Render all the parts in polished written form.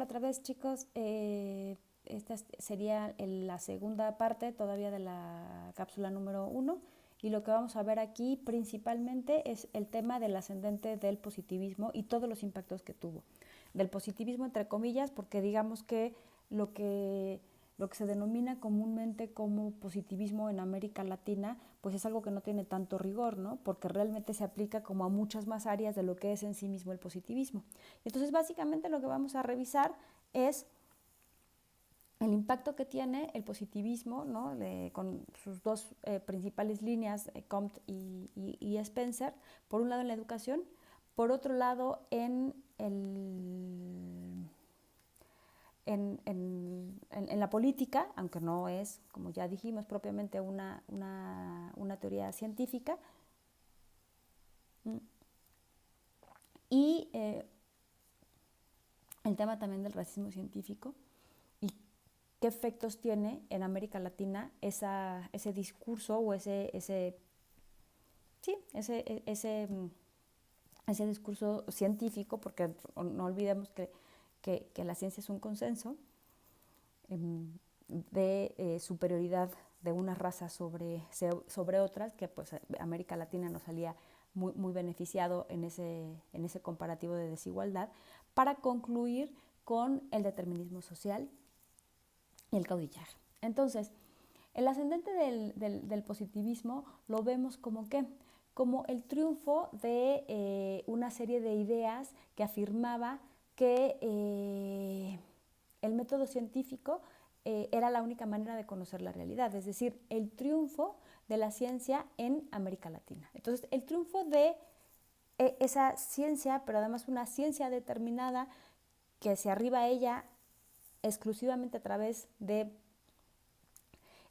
otra vez, chicos. Esta sería la segunda parte todavía de la cápsula número 1 y lo que vamos a ver aquí principalmente es el tema del ascendente del positivismo y todos los impactos que tuvo. Del positivismo entre comillas, porque digamos que lo que se denomina comúnmente como positivismo en América Latina, pues es algo que no tiene tanto rigor, ¿no? Porque realmente se aplica como a muchas más áreas de lo que es en sí mismo el positivismo. Entonces, básicamente lo que vamos a revisar es el impacto que tiene el positivismo, ¿no? Con sus dos principales líneas, Comte y Spencer, por un lado en la educación, por otro lado en la política, aunque no es, como ya dijimos, propiamente una teoría científica, y el tema también del racismo científico y qué efectos tiene en América Latina ese discurso o ese discurso científico, porque no olvidemos que la ciencia es un consenso de superioridad de una raza sobre otras, que pues América Latina nos salía muy beneficiado en ese comparativo de desigualdad, para concluir con el determinismo social y el caudillaje. Entonces, el ascendente del positivismo lo vemos como ¿qué? Como el triunfo de una serie de ideas que afirmaba que el método científico era la única manera de conocer la realidad, es decir, el triunfo de la ciencia en América Latina. Entonces, el triunfo de esa ciencia, pero además una ciencia determinada que se arriba a ella exclusivamente a través de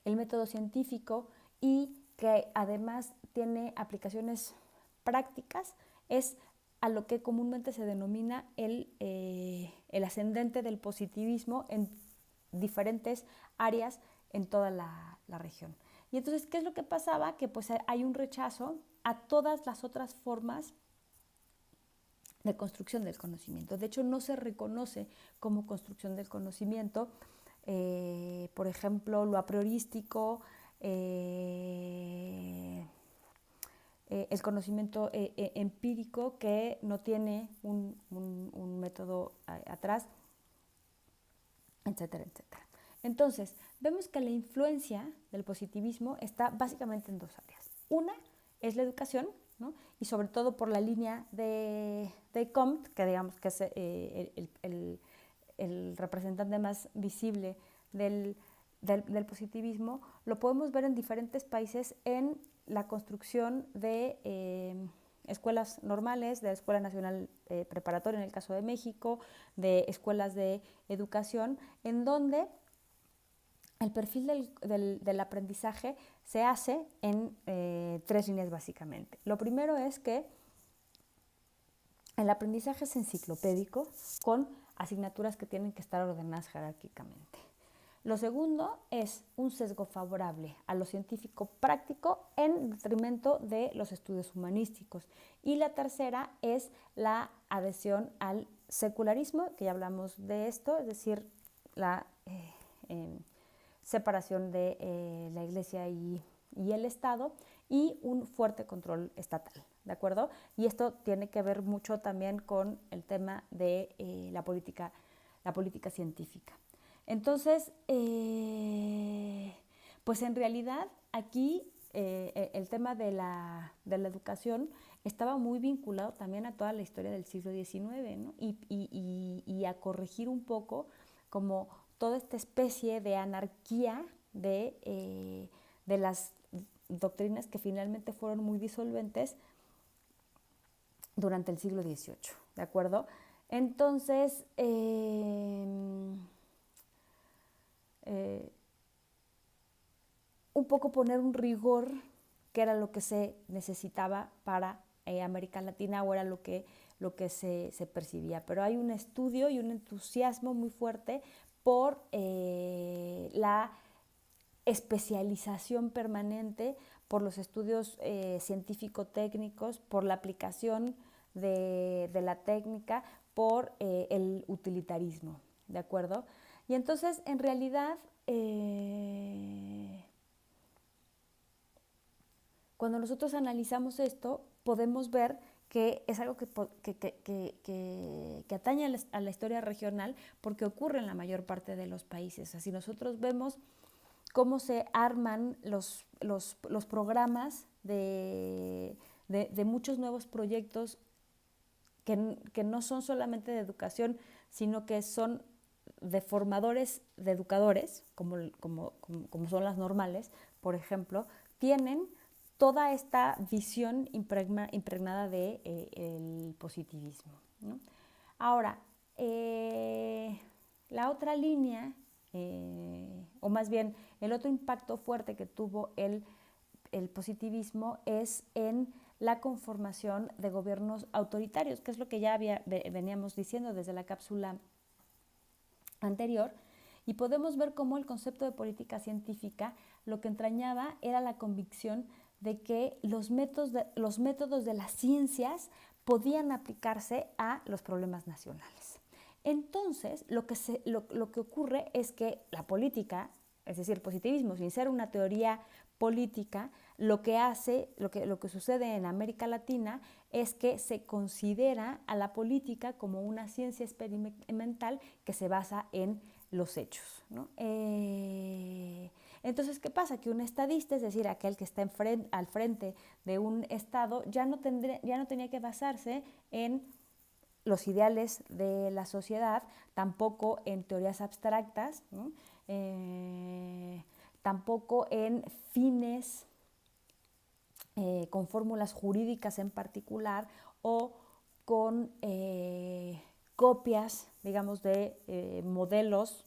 el método científico y que además tiene aplicaciones prácticas, es a lo que comúnmente se denomina el ascendente del positivismo en diferentes áreas en toda la región. Y entonces, ¿qué es lo que pasaba? Que pues hay un rechazo a todas las otras formas de construcción del conocimiento. De hecho, no se reconoce como construcción del conocimiento, por ejemplo, lo a priorístico, el conocimiento empírico que no tiene un método atrás, etcétera, etcétera. Entonces, vemos que la influencia del positivismo está básicamente en dos áreas. Una es la educación, ¿no? Y sobre todo por la línea de Comte, que digamos que es el representante más visible del positivismo, lo podemos ver en diferentes países en la construcción de escuelas normales, de la Escuela Nacional Preparatoria en el caso de México, de escuelas de educación, en donde el perfil del aprendizaje se hace en tres líneas básicamente. Lo primero es que el aprendizaje es enciclopédico con asignaturas que tienen que estar ordenadas jerárquicamente. Lo segundo es un sesgo favorable a lo científico práctico en detrimento de los estudios humanísticos. Y la tercera es la adhesión al secularismo, que ya hablamos de esto, es decir, la separación de la Iglesia y el Estado y un fuerte control estatal, ¿de acuerdo? Y esto tiene que ver mucho también con el tema de la política científica. Entonces, pues en realidad aquí el tema de la educación estaba muy vinculado también a toda la historia del siglo XIX, ¿no? y a corregir un poco como toda esta especie de anarquía de las doctrinas que finalmente fueron muy disolventes durante el siglo XVIII, ¿de acuerdo? Entonces, un poco poner un rigor, que era lo que se necesitaba para América Latina, o era lo que se percibía. Pero hay un estudio y un entusiasmo muy fuerte por la especialización permanente, por los estudios científico-técnicos, por la aplicación de la técnica, por el utilitarismo. ¿de acuerdo? Y entonces, en realidad, cuando nosotros analizamos esto, podemos ver que es algo que atañe a la historia regional porque ocurre en la mayor parte de los países. O sea, si nosotros vemos cómo se arman los programas de muchos nuevos proyectos que no son solamente de educación, sino que son de formadores de educadores, como son las normales, por ejemplo, tienen toda esta visión impregnada de el positivismo, ¿no? Ahora, la otra línea, o más bien el otro impacto fuerte que tuvo el positivismo es en la conformación de gobiernos autoritarios, que es lo que ya veníamos diciendo desde la cápsula anterior, y podemos ver cómo el concepto de política científica lo que entrañaba era la convicción de que los métodos de las ciencias podían aplicarse a los problemas nacionales. Entonces, lo que ocurre es que la política, es decir, el positivismo, sin ser una teoría política, lo que sucede en América Latina es que se considera a la política como una ciencia experimental que se basa en los hechos, ¿no? Entonces, ¿qué pasa? Que un estadista, es decir, aquel que está al frente de un estado, ya no tenía que basarse en los ideales de la sociedad, tampoco en teorías abstractas, ¿no? Tampoco en fines con fórmulas jurídicas en particular o con copias, digamos, de modelos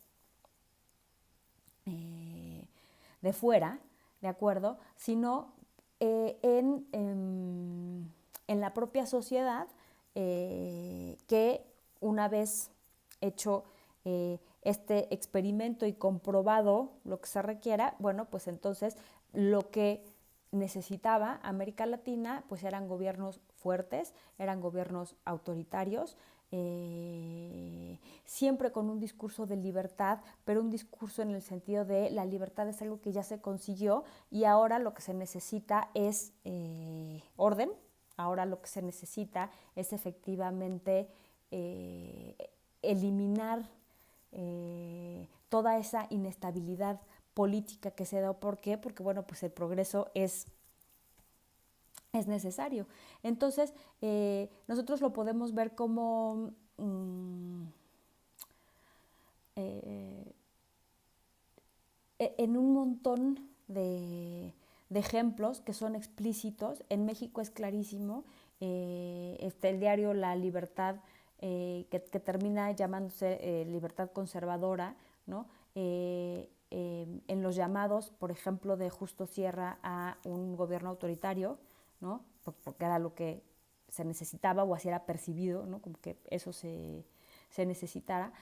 de fuera, ¿de acuerdo? Sino en la propia sociedad que una vez hecho este experimento y comprobado lo que se requiera, bueno, pues entonces lo que necesitaba América Latina pues eran gobiernos fuertes, eran gobiernos autoritarios, siempre con un discurso de libertad, pero un discurso en el sentido de la libertad es algo que ya se consiguió y ahora lo que se necesita es orden, ahora lo que se necesita es efectivamente eliminar toda esa inestabilidad política que se da. ¿Por qué? Porque, bueno, pues el progreso es necesario. Entonces, nosotros lo podemos ver como en un montón de ejemplos que son explícitos. En México es clarísimo. Está el diario La Libertad, que termina llamándose Libertad Conservadora, ¿no? En los llamados, por ejemplo, de Justo Sierra a un gobierno autoritario, ¿no? Porque era lo que se necesitaba o así era percibido, ¿no? Como que eso se necesitara.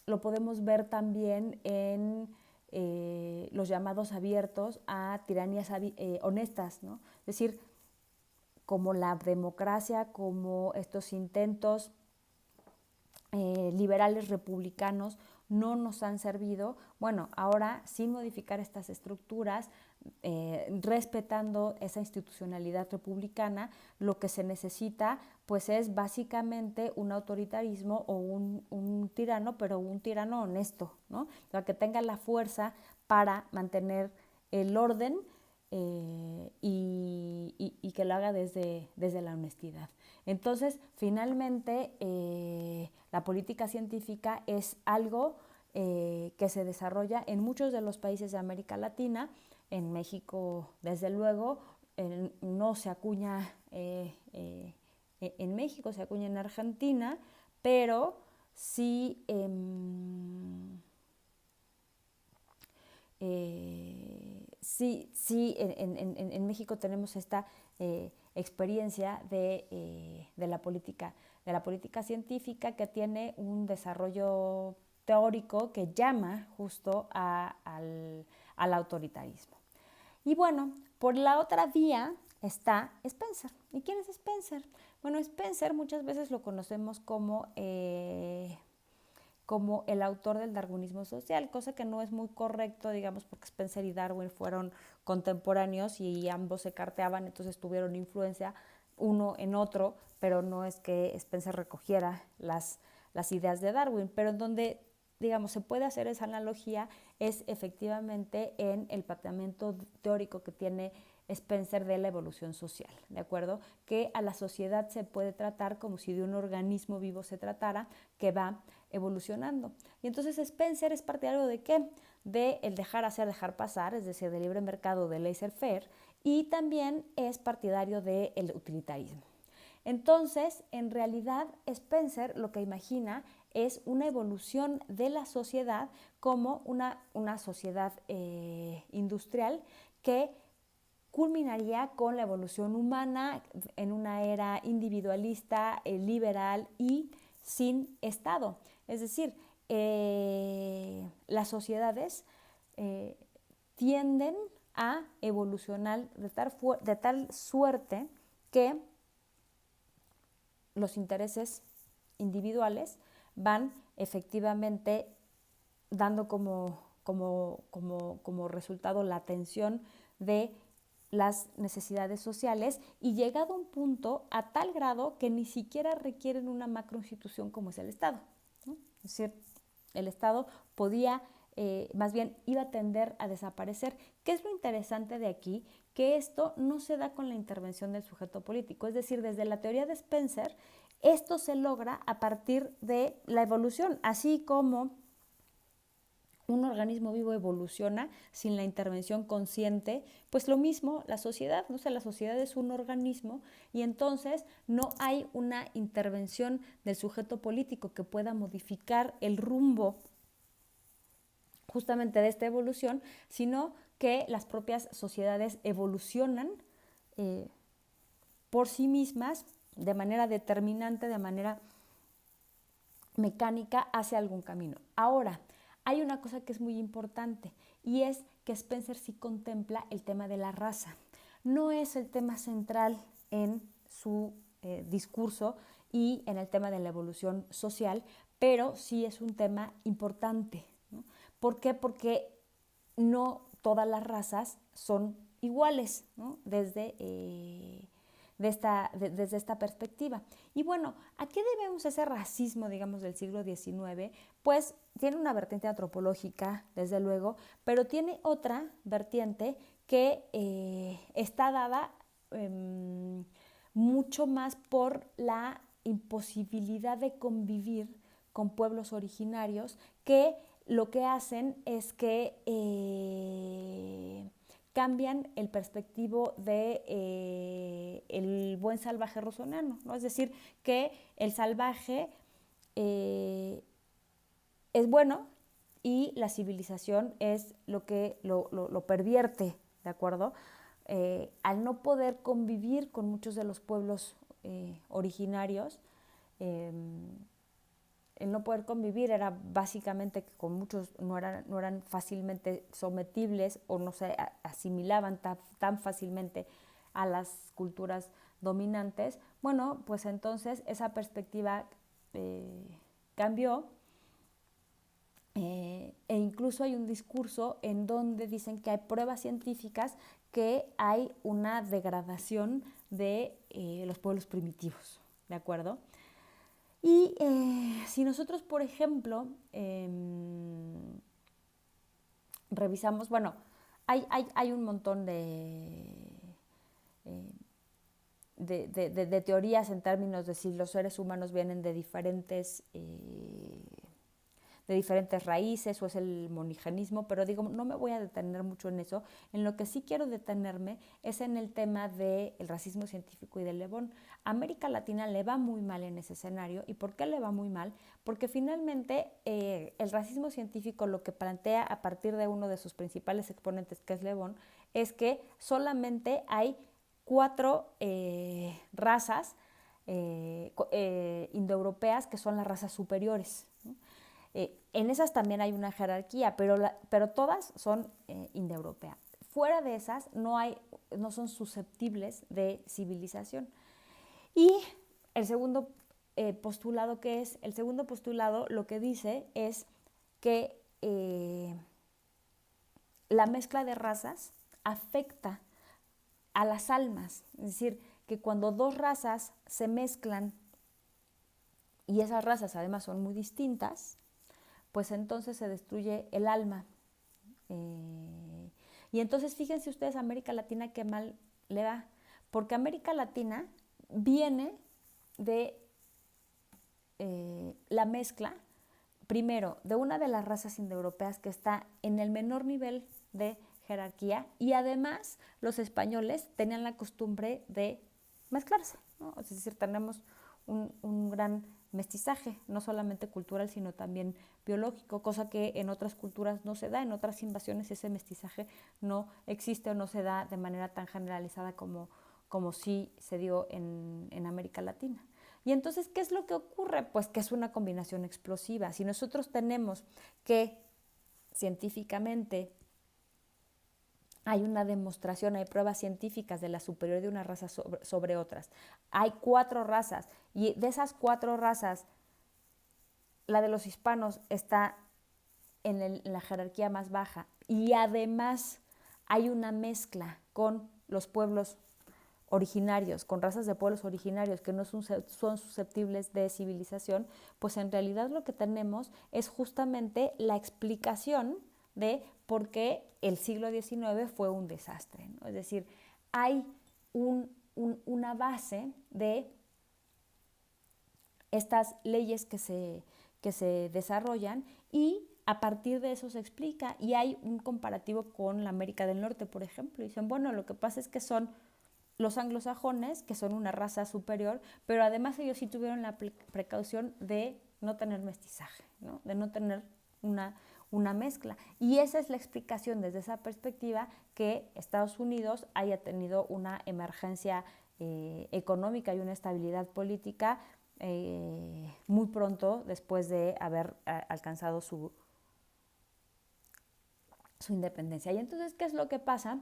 Lo podemos ver también en los llamados abiertos a tiranías honestas, ¿no? Es decir, como la democracia, como estos intentos liberales republicanos no nos han servido. Bueno, ahora sin modificar estas estructuras, respetando esa institucionalidad republicana, lo que se necesita pues es básicamente un autoritarismo o un tirano, pero un tirano honesto, ¿no? O sea, que tenga la fuerza para mantener el orden y que lo haga desde la honestidad. Entonces, finalmente, la política científica es algo que se desarrolla en muchos de los países de América Latina. En México, desde luego, no se acuña en México, se acuña en Argentina, pero sí en México tenemos esta experiencia de la política científica que tiene un desarrollo teórico que llama justo al autoritarismo. Y bueno, por la otra vía está Spencer. ¿Y quién es Spencer? Bueno, Spencer muchas veces lo conocemos como el autor del darwinismo social, cosa que no es muy correcto, digamos, porque Spencer y Darwin fueron contemporáneos y ambos se carteaban, entonces tuvieron influencia uno en otro, pero no es que Spencer recogiera las ideas de Darwin, pero en donde, digamos, se puede hacer esa analogía es efectivamente en el planteamiento teórico que tiene Spencer de la evolución social, ¿de acuerdo? Que a la sociedad se puede tratar como si de un organismo vivo se tratara que va evolucionando. Y entonces Spencer es partidario de ¿qué? De el dejar hacer, dejar pasar, es decir, del libre mercado, del laissez-faire, y también es partidario del utilitarismo. Entonces, en realidad, Spencer lo que imagina es una evolución de la sociedad como una sociedad industrial que culminaría con la evolución humana en una era individualista, liberal y sin Estado. Es decir, las sociedades tienden a evolucionar de tal suerte que los intereses individuales van efectivamente dando como resultado la atención de las necesidades sociales y llegado a un punto a tal grado que ni siquiera requieren una macroinstitución como es el Estado, ¿no? Es decir, el Estado podía, más bien iba a tender a desaparecer. ¿Qué es lo interesante de aquí? Que esto no se da con la intervención del sujeto político, es decir, desde la teoría de Spencer, esto se logra a partir de la evolución, así como un organismo vivo evoluciona sin la intervención consciente, pues lo mismo la sociedad, ¿no? O sea, la sociedad es un organismo y entonces no hay una intervención del sujeto político que pueda modificar el rumbo justamente de esta evolución, sino que las propias sociedades evolucionan por sí mismas de manera determinante, de manera mecánica hacia algún camino. Ahora, hay una cosa que es muy importante y es que Spencer sí contempla el tema de la raza. No es el tema central en su discurso y en el tema de la evolución social, pero sí es un tema importante, ¿no? ¿Por qué? Porque no todas las razas son iguales, ¿no? Desde esta perspectiva. Y bueno, ¿a qué debemos ese racismo, digamos, del siglo XIX? Pues tiene una vertiente antropológica, desde luego, pero tiene otra vertiente que está dada mucho más por la imposibilidad de convivir con pueblos originarios que lo que hacen es que cambian el perspectivo de el buen salvaje rousseauiano, ¿no? Es decir, que el salvaje es bueno y la civilización es lo que lo pervierte, ¿de acuerdo? Al no poder convivir con muchos de los pueblos originarios, el no poder convivir era básicamente que con muchos no eran fácilmente sometibles o no se asimilaban tan fácilmente a las culturas dominantes. Bueno, pues entonces esa perspectiva cambió e incluso hay un discurso en donde dicen que hay pruebas científicas que hay una degradación de los pueblos primitivos, ¿de acuerdo? Y si nosotros, por ejemplo, revisamos, bueno, hay un montón de teorías en términos de si los seres humanos vienen de diferentes raíces o es el monigenismo, pero digo, no me voy a detener mucho en eso. En lo que sí quiero detenerme es en el tema del racismo científico y del Le Bon. América Latina le va muy mal en ese escenario. ¿Y por qué le va muy mal? Porque finalmente el racismo científico lo que plantea a partir de uno de sus principales exponentes, que es Le Bon, es que solamente hay 4 razas indoeuropeas que son las razas superiores, ¿no? En esas también hay una jerarquía, pero todas son indoeuropeas. Fuera de esas no son susceptibles de civilización. Y el segundo postulado, ¿qué es? El segundo postulado lo que dice es que la mezcla de razas afecta a las almas, es decir, que cuando dos razas se mezclan y esas razas además son muy distintas, pues entonces se destruye el alma. Y entonces fíjense ustedes, América Latina qué mal le va, porque América Latina viene de la mezcla, primero, de una de las razas indoeuropeas que está en el menor nivel de jerarquía, y además los españoles tenían la costumbre de mezclarse, ¿no? Es decir, tenemos un gran mestizaje, no solamente cultural, sino también biológico, cosa que en otras culturas no se da, en otras invasiones ese mestizaje no existe o no se da de manera tan generalizada como sí se dio en América Latina. Y entonces, ¿qué es lo que ocurre? Pues que es una combinación explosiva. Si nosotros tenemos que científicamente hay una demostración, hay pruebas científicas de la superioridad de una raza sobre otras. Hay 4 razas y de esas 4 razas, la de los hispanos está en la jerarquía más baja y además hay una mezcla con los pueblos originarios, con razas de pueblos originarios que no son susceptibles de civilización, pues en realidad lo que tenemos es justamente la explicación de por qué el siglo XIX fue un desastre, ¿no? Es decir, hay una base de estas leyes que se desarrollan y a partir de eso se explica, y hay un comparativo con la América del Norte, por ejemplo, y dicen, bueno, lo que pasa es que son los anglosajones, que son una raza superior, pero además ellos sí tuvieron la precaución de no tener mestizaje, ¿no? De no tener una mezcla. Y esa es la explicación desde esa perspectiva que Estados Unidos haya tenido una emergencia económica y una estabilidad política muy pronto después de haber alcanzado su independencia. Y entonces, ¿qué es lo que pasa?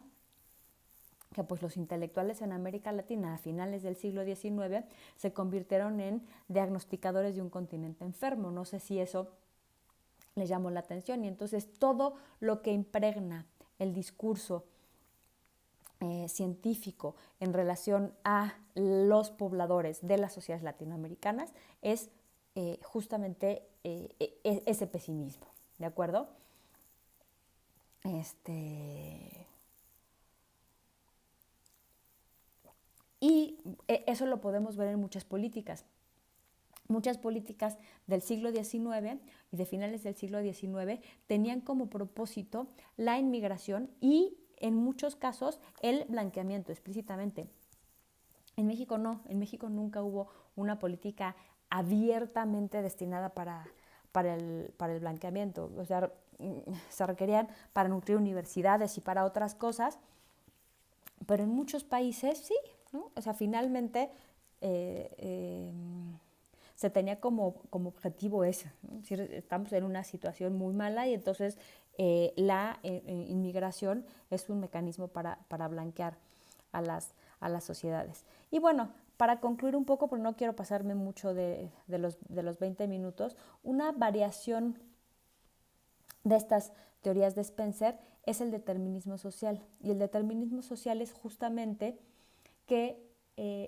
Que pues los intelectuales en América Latina a finales del siglo XIX se convirtieron en diagnosticadores de un continente enfermo. No sé si eso les llamó la atención, y entonces todo lo que impregna el discurso científico en relación a los pobladores de las sociedades latinoamericanas es justamente ese pesimismo, ¿de acuerdo? Y eso lo podemos ver en muchas políticas. Muchas políticas del siglo XIX y de finales del siglo XIX tenían como propósito la inmigración y, en muchos casos, el blanqueamiento explícitamente. En México no, en México nunca hubo una política abiertamente destinada para el blanqueamiento. O sea, se requerían para nutrir universidades y para otras cosas, pero en muchos países sí, ¿no? O sea, finalmente se tenía como objetivo eso, ¿no? Es decir, estamos en una situación muy mala y entonces la inmigración es un mecanismo para blanquear a las sociedades. Y bueno, para concluir un poco, porque no quiero pasarme mucho de los 20 minutos, una variación de estas teorías de Spencer es el determinismo social. Y el determinismo social es justamente que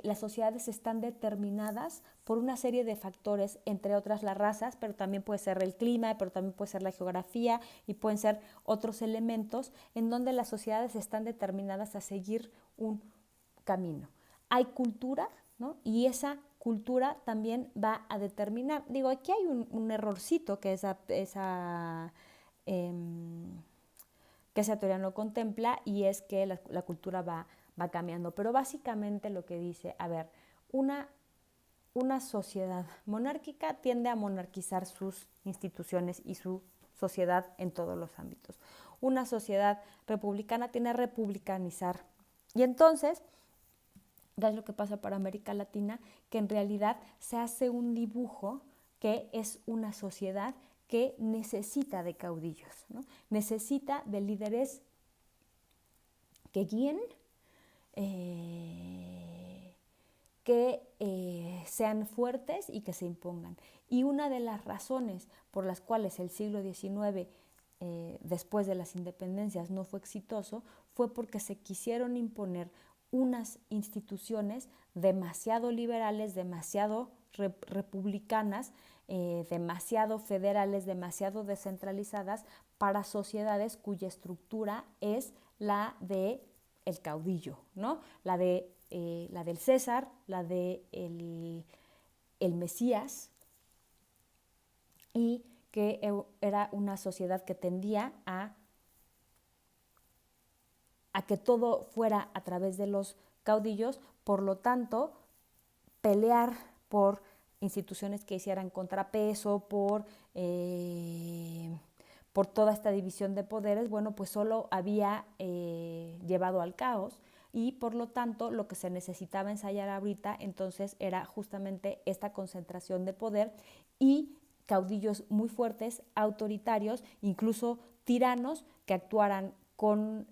las sociedades están determinadas por una serie de factores, entre otras las razas, pero también puede ser el clima, pero también puede ser la geografía y pueden ser otros elementos en donde las sociedades están determinadas a seguir un camino. Hay cultura, ¿no? Y esa cultura también va a determinar. Digo, aquí hay un errorcito que esa teoría no contempla, y es que la cultura va cambiando. Pero básicamente lo que dice, a ver, una sociedad monárquica tiende a monarquizar sus instituciones y su sociedad en todos los ámbitos. Una sociedad republicana tiende a republicanizar. Y entonces, ¿qué es lo que pasa para América Latina? Que en realidad se hace un dibujo que es una sociedad que necesita de caudillos, ¿no? Necesita de líderes que guíen, que sean fuertes y que se impongan. Y una de las razones por las cuales el siglo XIX, después de las independencias, no fue exitoso, fue porque se quisieron imponer unas instituciones demasiado liberales, demasiado republicanas, demasiado federales, demasiado descentralizadas para sociedades cuya estructura es la de el caudillo, ¿no? La del César, la de el Mesías, y que era una sociedad que tendía a que todo fuera a través de los caudillos. Por lo tanto, pelear por instituciones que hicieran contrapeso, por toda esta división de poderes, bueno, pues solo había llevado al caos, y por lo tanto lo que se necesitaba ensayar ahorita entonces era justamente esta concentración de poder y caudillos muy fuertes, autoritarios, incluso tiranos, que actuaran con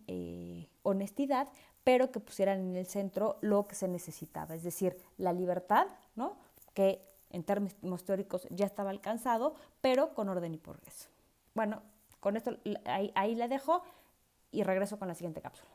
honestidad, pero que pusieran en el centro lo que se necesitaba, es decir, la libertad, ¿no? Que en términos teóricos ya estaba alcanzado, pero con orden y progreso. Bueno, con esto ahí la dejo y regreso con la siguiente cápsula.